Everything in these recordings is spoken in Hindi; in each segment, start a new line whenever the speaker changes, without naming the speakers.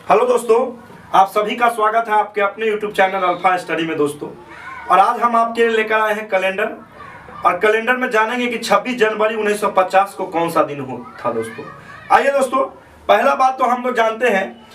हेलो दोस्तों, आप सभी का स्वागत है आपके अपने यूट्यूब चैनल अल्फा स्टडी में दोस्तों। और आज हम आपके लिए लेकर आए हैं कैलेंडर। और कैलेंडर में जानेंगे कि 26 जनवरी 1950 को कौन सा दिन था दोस्तों। आइए दोस्तों, पहला बात तो हम लोग जानते हैं,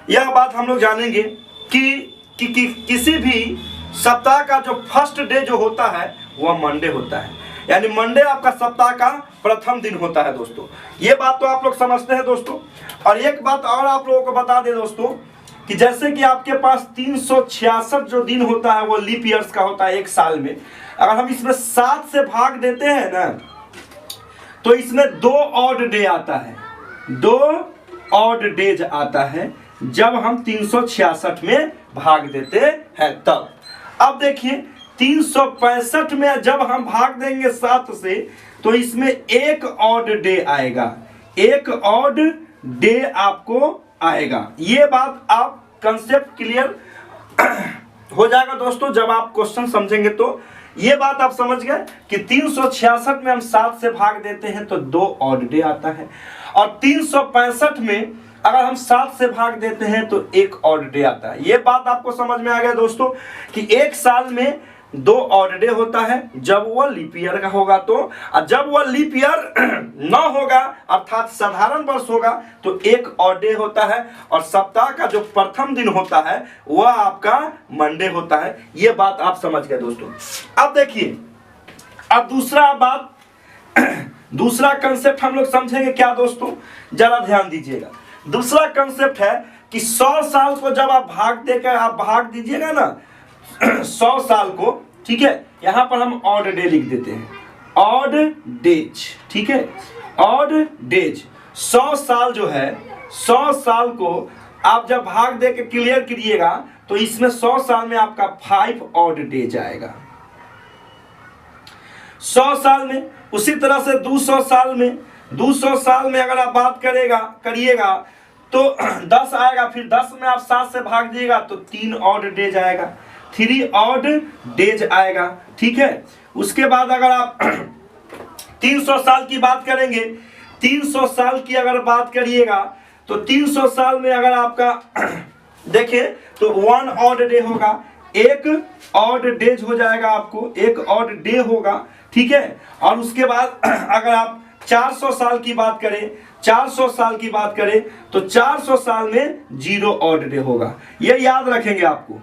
यह बात हम लोग जानेंगे कि किसी भी सप्ताह का जो फर्स्ट डे जो होता है वह मंडे होता है, यानी मंडे आपका सप्ताह का प्रथम दिन होता है दोस्तों। ये बात तो आप लोग समझते हैं दोस्तों। और एक बात और आप लोगों को बता दें दोस्तों कि जैसे कि आपके पास 366 जो दिन होता है वो लीप ईयर्स का होता है एक साल में। अगर हम इसमें 7 से भाग देते हैं ना तो इसमें 2 ऑड डे आता है, 2 ऑड डेज आता है जब हम 366 में भाग देते हैं तब। अब देखिए 365 में जब हम भाग देंगे 7 से तो इसमें एक ऑड डे आएगा, एक ऑड डे आपको आएगा। ये बात आप कंसेप्ट क्लियर हो जाएगा दोस्तों जब आप क्वेश्चन समझेंगे। तो ये बात आप समझ गए कि 366 में हम 7 से भाग देते हैं तो 2 ऑड डे आता है, और 365 में अगर हम 7 से भाग देते हैं तो एक ऑड डे आता है। ये बात आपको समझ में आ गया दोस्तों कि एक साल में 2 ऑड डे होता है जब वह लीप ईयर का होगा तो, और जब वह लीप ईयर न होगा अर्थात साधारण वर्ष होगा तो एक ऑड डे होता है, और सप्ताह का जो प्रथम दिन होता है वह आपका मंडे होता है। यह बात आप समझ गए दोस्तों। अब देखिए, अब दूसरा बात दूसरा कंसेप्ट हम लोग समझेंगे क्या दोस्तों, जरा ध्यान दीजिएगा। दूसरा कंसेप्ट है कि 100 साल को जब आप भाग दीजिएगा ना 100 साल को, ठीक है, यहां पर हम ऑड डे लिख देते हैं, ऑड डेज, ठीक है, ऑड डेज। 100 साल जो है, 100 साल को आप जब भाग दे के क्लियर करिएगा तो इसमें 100 साल में आपका 5 ऑड डेज आएगा 100 साल में। उसी तरह से 200 साल में अगर आप बात करिएगा तो 10 आएगा, फिर 10 में आप 7 से भाग दिएगा तो 3 ऑड डेज आएगा, 3 ऑड डेज आएगा, ठीक है। उसके बाद अगर आप 300 साल की बात करेंगे, 300 साल की अगर बात करिएगा तो 300 साल में अगर आपका देखें तो 1 ऑड डे होगा, एक ऑड डेज हो जाएगा, आपको एक ऑड डे होगा, ठीक है। और उसके बाद अगर आप 400 साल की बात करें, 400 साल की बात करें तो 400 साल में 0 ऑड डे होगा। ये याद रखेंगे आपको,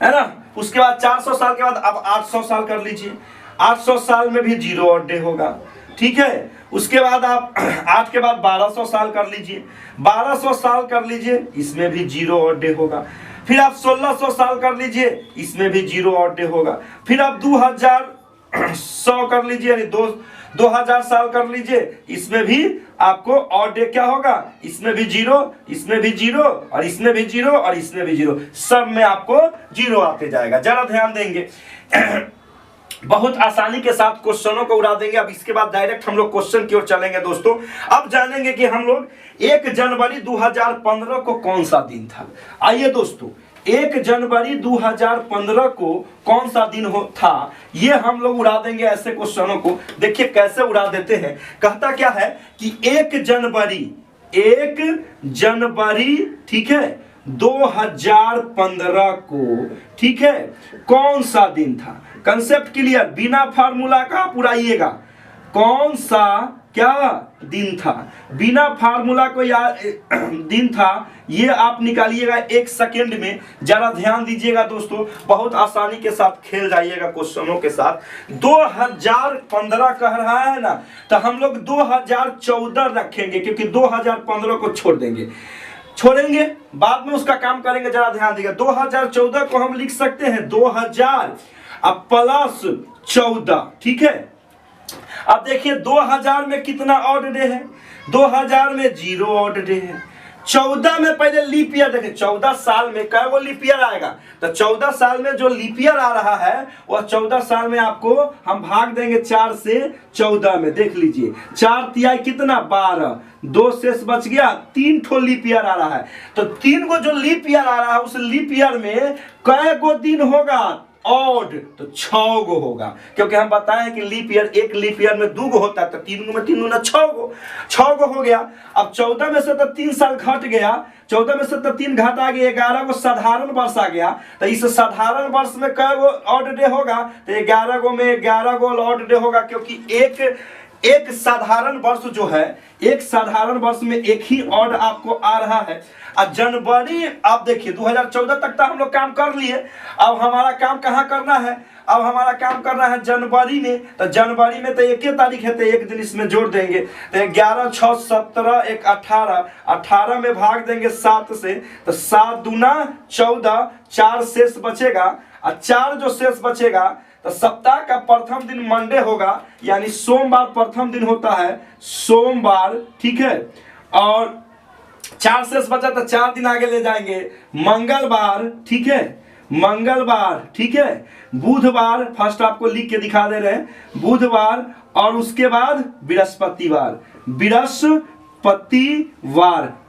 है ना। उसके बाद 400 साल के बाद अब 800 साल कर लीजिए, 800 साल में भी 0 ऑड डे होगा, ठीक है। उसके बाद आप 8 के बाद 1200 साल कर लीजिए, 1200 साल कर लीजिए, इसमें भी 0 ऑड डे होगा। फिर आप 1600 साल कर लीजिए, इसमें भी 0 ऑड डे होगा। फिर आप 2100 कर लीजिए, यानी 2000 साल कर लीजिए, इसमें भी आपको ऑड डे क्या होगा, इसमें भी 0, इसमें भी 0, और इसमें भी 0, और इसमें भी 0, सब में आपको 0 आते जाएगा। जरा ध्यान देंगे बहुत आसानी के साथ क्वेश्चनों को उड़ा देंगे। अब इसके बाद डायरेक्ट हम लोग क्वेश्चन की ओर चलेंगे दोस्तों। अब जानेंगे कि हम लोग 1 जनवरी 2015 को कौन सा दिन था। आइए दोस्तों, 1 जनवरी 2015 को कौन सा दिन था, ये हम लोग उड़ा देंगे ऐसे क्वेश्चनों को। देखिए कैसे उड़ा देते हैं। कहता क्या है कि 1 जनवरी, ठीक है, 2015 को, ठीक है, कौन सा दिन था। कंसेप्ट क्लियर, बिना फार्मूला का आप उड़ाइएगा। कौन सा क्या दिन था, बिना फार्मूला को दिन था, ये आप निकालिएगा 1 सेकेंड में। जरा ध्यान दीजिएगा दोस्तों, बहुत आसानी के साथ खेल जाइएगा क्वेश्चनों के साथ। 2015 कह रहा है ना, तो हम लोग 2014 रखेंगे क्योंकि 2015 को छोड़ेंगे, बाद में उसका काम करेंगे। जरा ध्यान दीजिएगा, 2014 को हम लिख सकते हैं 2000 अब प्लस 14, ठीक है। अब देखिए 2000 में कितना ऑड डे है, 2000 में 0 ऑड डे है। 14 में पहले लीप ईयर देखें, 14 साल में क्या वो लीप ईयर आएगा, तो 14 साल में जो लीप ईयर आ रहा है वह 14 साल में आपको हम भाग देंगे 4 से 14 में। देख लीजिए 4 तिहाई कितना 12, 2 शेष बच गया, 3 ठो लीप ईयर आ रहा है। तो 3 गो जो लीप ईयर आ रहा है उस लीप ईयर में कै गो दिन होगा, ऑड तो 6 गो होगा, क्योंकि हम बताएं कि लीप ईयर, एक लीप ईयर में 2 गो होता है, तो 3 गो में 3 गुना 6 गो हो गया। अब 14 में से तो 3 साल घट गया, 14 में से तो 3 घट आ गया, 11 गो साधारण वर्ष आ गया। तो इस साधारण वर्ष में कै गो ऑड डे होगा, तो 11 गो में 11 गो ऑड डे होगा, क्योंकि एक साधारण वर्ष जो है, एक साधारण वर्ष में एक ही ऑड आपको आ रहा है। अब जनवरी, आप देखिए 2014 तक तो हम लोग काम कर लिए, अब हमारा काम कहाँ करना है, अब हमारा काम करना है जनवरी में। तो जनवरी में तो 1 तारीख है, तो एक दिन इसमें जोड़ देंगे, तो 11, 6, 17, 1, 18 में भाग देंगे 7 से, तो 7 दूना 14, 4 शेष बचेगा, और 4 जो शेष बचेगा, तो सप्ताह का प्रथम दिन मंडे होगा, यानी सोमवार प्रथम दिन होता है, सोमवार, ठीक है। और 4 शेष बचा तो 4 दिन आगे ले जाएंगे, मंगलवार, ठीक है, मंगलवार, ठीक है, बुधवार, फर्स्ट आपको लिख के दिखा दे रहे हैं, बुधवार, और उसके बाद बृहस्पतिवार, बृहस्पतिवार।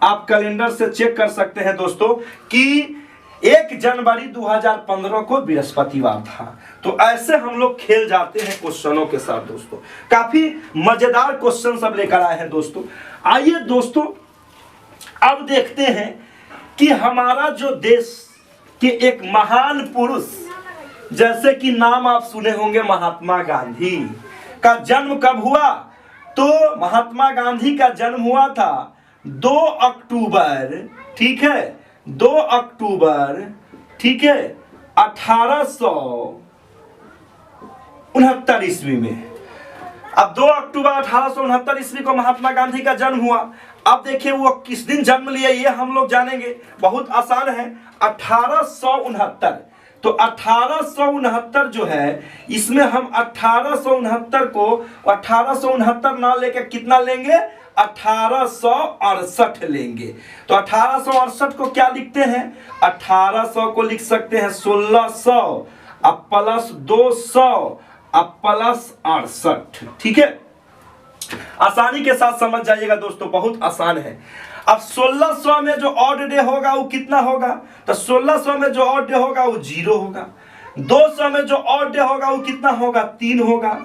आप कैलेंडर से चेक कर सकते हैं दोस्तों कि 1 जनवरी 2015 को बृहस्पतिवार था। तो ऐसे हम लोग खेल जाते हैं क्वेश्चनों के साथ दोस्तों। काफी मजेदार क्वेश्चन सब लेकर आए हैं दोस्तों। आइए दोस्तों अब देखते हैं कि हमारा जो देश के एक महान पुरुष, जैसे कि नाम आप सुने होंगे महात्मा गांधी, का जन्म कब हुआ। तो महात्मा गांधी का जन्म हुआ था 2 अक्टूबर, ठीक है, 2 अक्टूबर, ठीक है, 1869 ईस्वी में। अब 2 अक्टूबर 1869 ईस्वी को महात्मा गांधी का जन्म हुआ। अब देखिए वो किस दिन जन्म लिया ये हम लोग जानेंगे, बहुत आसान है, 1869। तो 1869 जो है, इसमें हम 1869 को 1869 ना लेकर कितना लेंगे, 1868 लेंगे। तो 1868 को क्या लिखते हैं, 1800 को लिख सकते हैं 1600, अब प्लस 200, अब प्लस 68, ठीक है। आसानी के साथ समझ जाइएगा दोस्तों, बहुत आसान है। अब 1600 में जो ऑड डे होगा वो कितना होगा, तो 1600 में जो ऑड डे होगा वो 0 होगा। 200 में जो ऑड डे होगा वो कितना होगा, 3 होगा।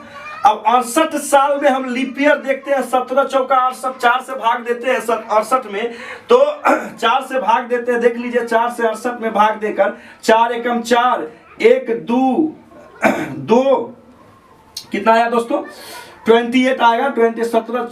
अब 68 साल में हम लीप ईयर देखते हैं, 17 चौका 68, 4 से भाग देते हैं 68 में, तो 4 से भाग देते हैं, देख लीजिए 4 से 68 में भाग देकर 4 एकम 4, 1 2 कितना आया दोस्तों, 28 आएगा, 20 17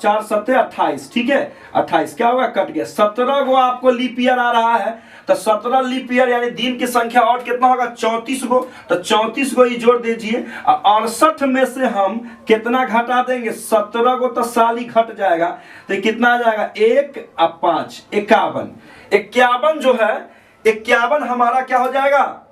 4 7 28, ठीक है, 28 क्या होगा, कट गया। 17 गो आपको लीप ईयर आ रहा है, तो 17 लीप ईयर यानी दिन की संख्या और कितना होगा, 34 गो, तो 34 गो ही जोड़ दीजिए। 68 में से हम कितना घटा देंगे, 17 गो, तो साल ही घट जाएगा, तो कितना आ जाएगा, 1 और 5 51। 51 जो है, 51 हमारा क्या हो जाएगा,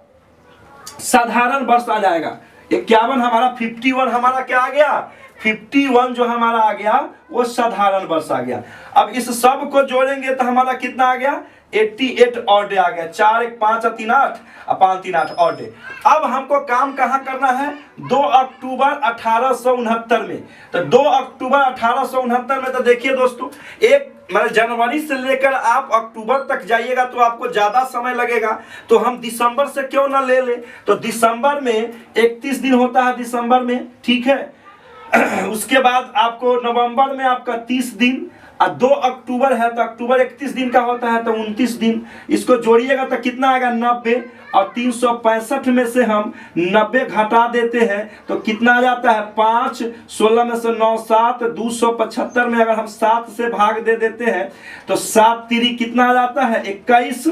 साधारण वर्ष आ जाएगा। 51 हमारा 51 हमारा क्या आ गया, 51 जो हमारा आ गया वो साधारण वर्ष आ गया। अब इस सब को जोड़ेंगे तो हमारा कितना आ गया, 88 ऑड डे आ गया। 4 1 5 3 8 और 5 3 8 ऑड डे। अब हमको काम कहाँ करना है, 2 अक्टूबर 1869 में। तो 2 अक्टूबर 1869 में, तो देखिए दोस्तों, एक मतलब जनवरी से लेकर आप अक्टूबर तक जाइएगा तो आपको ज्यादा समय लगेगा, तो हम दिसंबर से क्यों ना ले ले। तो दिसंबर में 31 दिन होता है दिसंबर में, ठीक है। उसके बाद आपको नवंबर में आपका 30 दिन, और 2 अक्टूबर है तो अक्टूबर 31 दिन का होता है, तो 29 दिन। इसको जोड़िएगा तो कितना आएगा, 90, और 365 में से हम 90 घटा देते हैं तो कितना आ जाता है, 5, 16 में से 9 7, 275 में अगर हम 7 से भाग दे देते हैं तो 7 3 कितना आ जाता है, 21,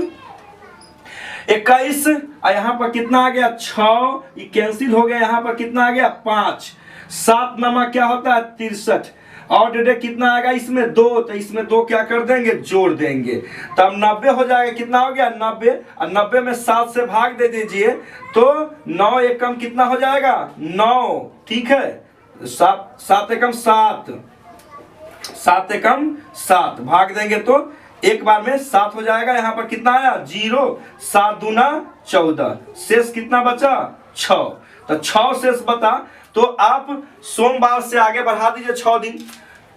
और यहाँ पर कितना आ गया, 6, ये कैंसिल हो गया, यहाँ पर कितना आ गया, 5, 7 नमा क्या होता है, 63, और डेढ़ कितना आएगा इसमें, 2, तो इसमें 2 क्या कर देंगे, जोड़ देंगे, तब 90 हो जाएगा। कितना हो गया, 90, और 90 में 7 से भाग दे दीजिए तो 9 एकम कितना हो जाएगा, 9, ठीक है। 7 एकम 7, 7 एकम 7 भाग देंगे तो एक बार में 7 हो जाएगा। यहाँ पर कितना आया, 0, 7 दूना 14, शेष कितना बचा, 6, तो 6 शेष बता। तो आप सोमवार से आगे बढ़ा दीजिए 6 दिन,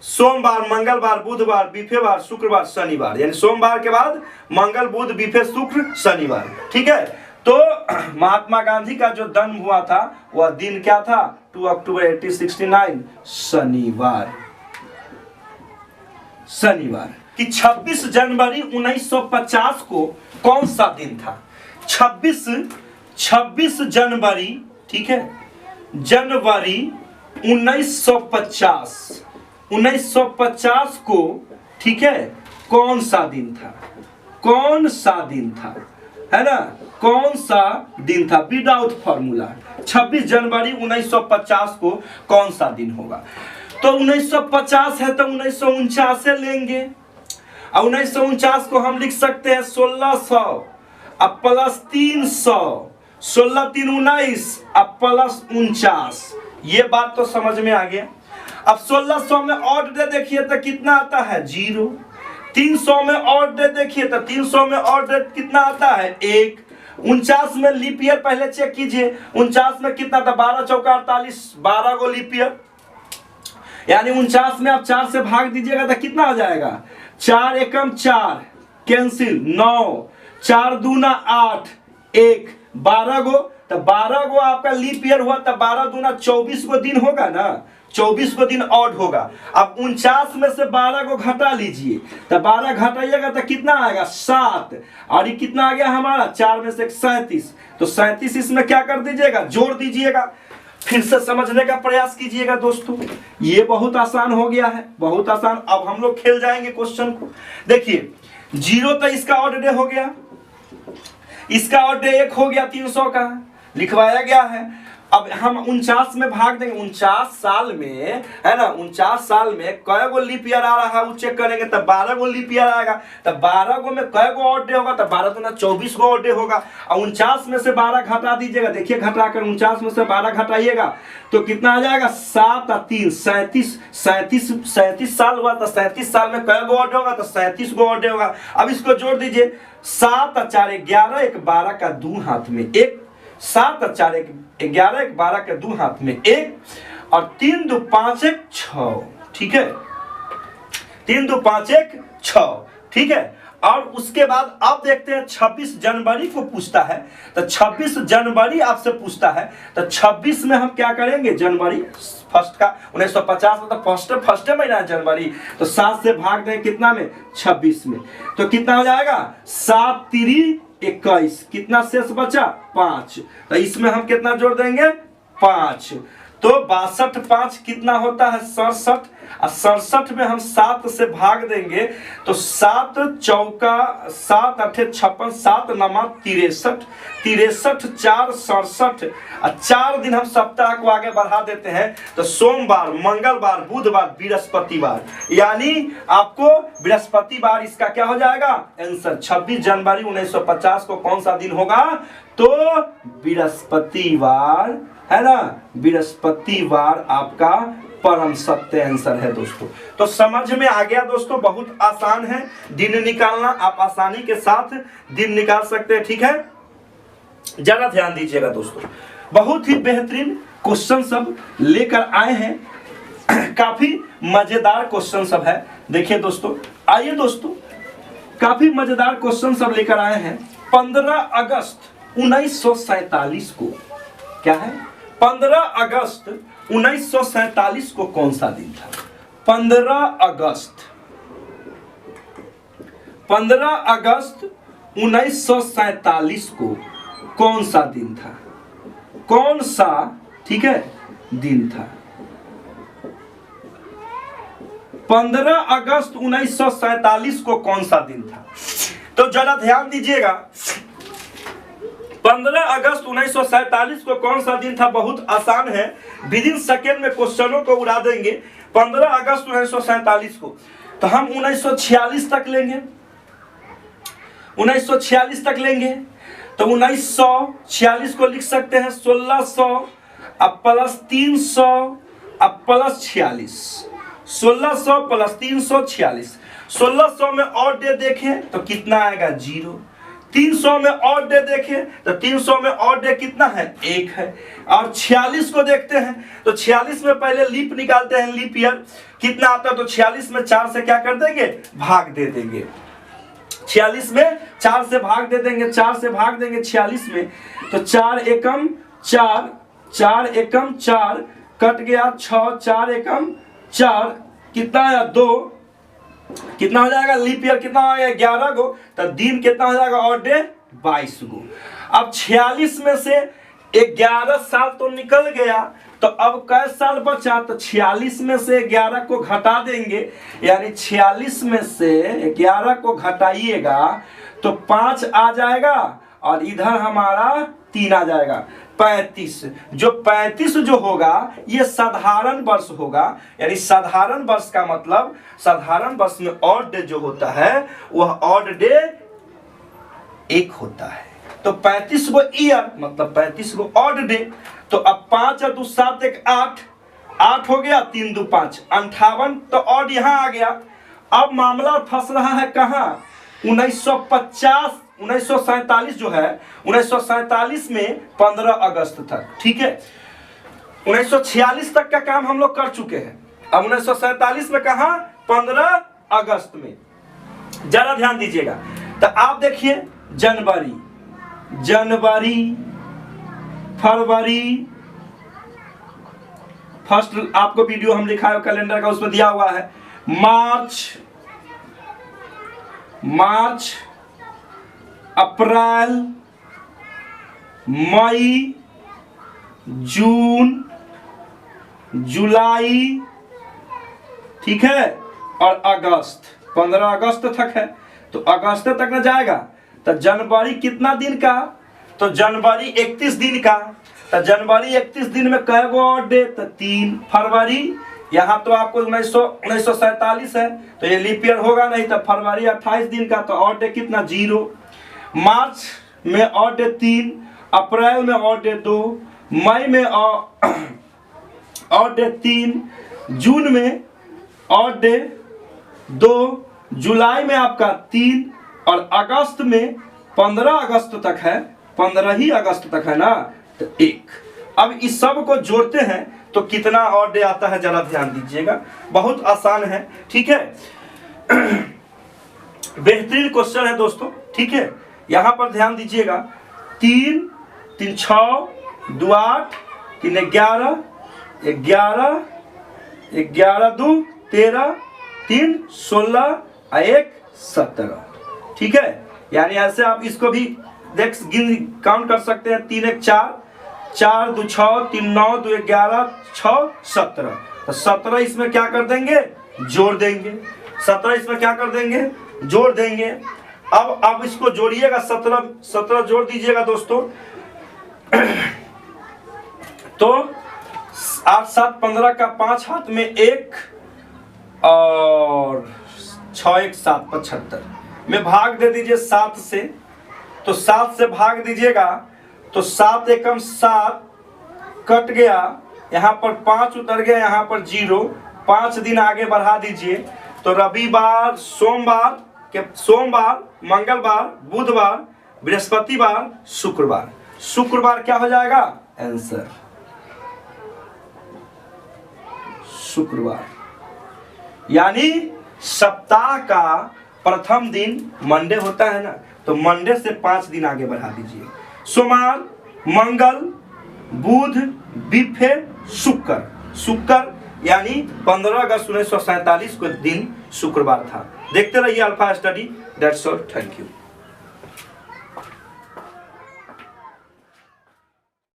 सोमवार, मंगलवार, बुधवार, बीफेवार, शुक्रवार, शनिवार, यानी सोमवार के बाद मंगल, बुध, बीफे, शुक्र, शनिवार, ठीक है। तो महात्मा गांधी का जो जन्म हुआ था वह दिन क्या था? 2 अक्टूबर 1869, शनिवार। शनिवार कि 26 जनवरी 1950 को कौन सा दिन था? 26 जनवरी, ठीक है, जनवरी 1950 को, ठीक है, कौन सा दिन था? कौन सा दिन था, है ना? कौन सा दिन था? विदाउट फॉर्मूला 26 जनवरी 1950 को कौन सा दिन होगा? तो 1950 है तो 1949 से लेंगे, और 1949 को हम लिख सकते हैं 1600 अब प्लस 300, 16 3 19 अब प्लस 49। ये बात तो समझ में आ गया। अब 1600 में ऑड डे देखिए तो कितना आता है? 0। 300 में ऑड डे देखिए तो 300 में ऑड डे कितना आता है? 1। 49 में लीप ईयर पहले चेक कीजिए, 49 में कितना था? 12 चौका 48, 12 को लीप ईयर, यानी 49 में आप 4 से भाग दीजिएगा तो कितना हो जाएगा? 4 एकम 4 कैंसिल, 9, 4 दूना 8, 1, 12 गो, तो 12 गो आपका लीप ईयर हुआ, तो 12 दूना 24 गो दिन होगा ना, 24 को दिन ऑड होगा। अब 49 में से 12 को घटा लीजिए, तो 12 घटाइएगा तो कितना आएगा? 7, और ये कितना आ गया हमारा? 4 में से 37, तो 37 इसमें क्या कर दीजिएगा? जोड़ दीजिएगा। फिर से समझने का प्रयास कीजिएगा दोस्तों, ये बहुत आसान हो गया है, बहुत आसान। अब हम लोग खेल जाएंगे क्वेश्चन को। देखिए 0 तो इसका ऑड डे हो गया, इसका ऑड डे 1 हो गया, 300 का लिखवाया गया है। अब हम 49 में भाग देंगे, 49 साल में, है ना, 49 साल में कै गो लीप ईयर आ रहा है वो चेक करेंगे, तब 12 गो लीप ईयर आएगा, तब 12 गो में कै गो ऑड डे होगा? तब 12 दूना 24 गो ऑड डे होगा। और 49 में से 12 घटा दीजिएगा, देखिए घटाकर 49 में से 12 घटाइएगा तो कितना आ जाएगा? 7 और 3 37 साल हुआ, तो 37 साल में कै गो ऑड डे होगा? तो 37 गो ऑड डे होगा। अब इसको जोड़ दीजिए, 7 और 4 11, 1 12 का 2 हाथ में 1, 7 और 4 11, 1 12 के 2 हाथ में 1, और 3 2 5 1 6, ठीक है, 3 2 5 1 6, ठीक है। और उसके बाद आप देखते हैं 26 जनवरी को पूछता है, तो 26 जनवरी आपसे पूछता है, तो 26 में हम क्या करेंगे? जनवरी फर्स्ट का 1950 में तो फर्स्ट महीना है जनवरी, तो 7 से भाग दें कितना में? 26 में, तो कितना हो जाएगा? 7 3 21, कितना शेष बचा? 5, तो इसमें हम कितना जोड़ देंगे? 5, तो 62 5 कितना होता है? 67, और 67 में हम 7 से भाग देंगे तो 7 चौका 7 8 56, 7 नमा 63, 63 4 67, और 4 दिन हम सप्ताह को आगे बढ़ा देते हैं, तो सोमवार, मंगलवार, बुधवार, बृहस्पतिवार, यानी आपको बृहस्पतिवार इसका क्या हो जाएगा? आंसर। 26 जनवरी 1950 को कौन सा दिन होगा? तो बृहस्पतिवार, है ना, बृहस्पतिवार आपका परम सत्य आंसर है दोस्तों। तो समझ में आ गया दोस्तों, बहुत आसान है दिन निकालना, आप आसानी के साथ दिन निकाल सकते हैं, ठीक है। जरा ध्यान दीजिएगा दोस्तों, बहुत ही बेहतरीन क्वेश्चन सब लेकर आए हैं, काफी मजेदार क्वेश्चन सब है। देखिए दोस्तों, आइए दोस्तों, काफी मजेदार क्वेश्चन सब लेकर आए हैं। 15 अगस्त 1947 को क्या है? 15 अगस्त 1947 को कौन सा दिन था? 15 अगस्त 1947 को कौन सा दिन था? कौन सा, ठीक है, दिन था? 15 अगस्त 1947 को कौन सा दिन था? तो जरा ध्यान दीजिएगा, 15 अगस्त 1947 को कौन सा दिन था? बहुत आसान है, विद इन सेकेंड में क्वेश्चनों को उड़ा देंगे। 15 अगस्त 1947 को, तो हम 1946 तक लेंगे, 1946 तक लेंगे, तो 1946 को लिख सकते हैं 1600 अब प्लस 300 अब प्लस 46, 1600 प्लस 346। 1600 में और डे देखें तो कितना आएगा? 0। 300 में और डे देखें तो 300 में और डे कितना है? 1 है। और 46 को देखते हैं तो 46 में पहले लीप निकालते हैं, लीप ईयर कितना आता है, तो 46 में 4 से क्या कर देंगे? भाग दे देंगे। 46 में 4 से भाग दे देंगे, 4 से भाग देंगे 46 में, तो 4 एकम 4, 4 एकम 4 कट गया 6, 4 एकम 4 कितना आया 2, कितना हो जाएगा लीप ईयर कितना हो गया 11 गो, तो दिन कितना हो जाएगा और डे 22 गो। अब 46 में से 11 साल तो निकल गया, तो अब कै साल बचा, तो 46 में से 11 को घटा देंगे, यानी 46 में से 11 को घटाइएगा तो 5 आ जाएगा और इधर हमारा 3 आ जाएगा 35। जो 35 जो होगा ये साधारण वर्ष होगा, यानी साधारण वर्ष का मतलब साधारण वर्ष में ऑड डे जो होता है वह ऑड डे 1 होता है। तो 35 गो ईयर मतलब 35 गो ऑड डे। तो अब 5 और 2 7 1 8, 8 हो गया, 3 2 5 58, तो ऑड यहाँ आ गया। अब मामला फंस रहा है कहाँ, 1950 1947 जो है 1947 में 15 अगस्त तक, ठीक है। 1946 तक का काम हम लोग कर चुके हैं, अब 1947 में कहा 15 अगस्त में। जरा ध्यान दीजिएगा, तो आप देखिए जनवरी, फरवरी, फर्स्ट आपको वीडियो हम लिखा है कैलेंडर का, उसमें दिया हुआ है मार्च, अप्रैल, मई, जून, जुलाई, ठीक है, और अगस्त, 15 अगस्त तक है। तो अगस्त तक न जाएगा, तो जनवरी कितना दिन का, तो जनवरी 31 दिन का, तो जनवरी 31 दिन में कै गो और डे, तो 3। फरवरी, यहाँ तो आपको 1947 है तो ये लीप ईयर होगा नहीं, तो फरवरी 28 दिन का, तो और डे कितना 0। मार्च में और डे 3, अप्रैल में और डे 2, मई में और डे 3, जून में और डे 2, जुलाई में आपका 3, और अगस्त में 15 अगस्त तक है, 15 ही अगस्त तक है ना, तो 1। अब इस सब को जोड़ते हैं तो कितना और डे आता है, जरा ध्यान दीजिएगा, बहुत आसान है, ठीक है। बेहतरीन क्वेश्चन है दोस्तों, ठीक है। यहां पर ध्यान दीजिएगा, 3 3 6 2 8 3 11 11 11 2 13 3 16 1 17, ठीक है। यानी ऐसे आप इसको भी देख काउंट कर सकते हैं, 3 1 4 4 2 6 3 9 2 11 6 17, तो 17 इसमें क्या कर देंगे, जोड़ देंगे, 17 इसमें क्या कर देंगे, जोड़ देंगे। अब इसको जोड़िएगा, 17 जोड़ दीजिएगा दोस्तों, तो 8 7 15 का 5 हाथ में 1 और 6 1 7 75 में भाग दे दीजिए 7 से, तो 7 से भाग दीजिएगा तो 7 एकम 7 कट गया, यहाँ पर 5 उतर गया, यहाँ पर 0, 5 दिन आगे बढ़ा दीजिए, तो रविवार, सोमवार, मंगलवार, बुधवार, बृहस्पतिवार, शुक्रवार क्या हो जाएगा आंसर, शुक्रवार। यानी सप्ताह का प्रथम दिन मंडे होता है ना, तो मंडे से 5 दिन आगे बढ़ा दीजिए, सोमवार, मंगल, बुध, बिफे, शुक्र, यानी 15 अगस्त 1947 को दिन शुक्रवार था। देखते रहिए alpha study, that's all, thank you.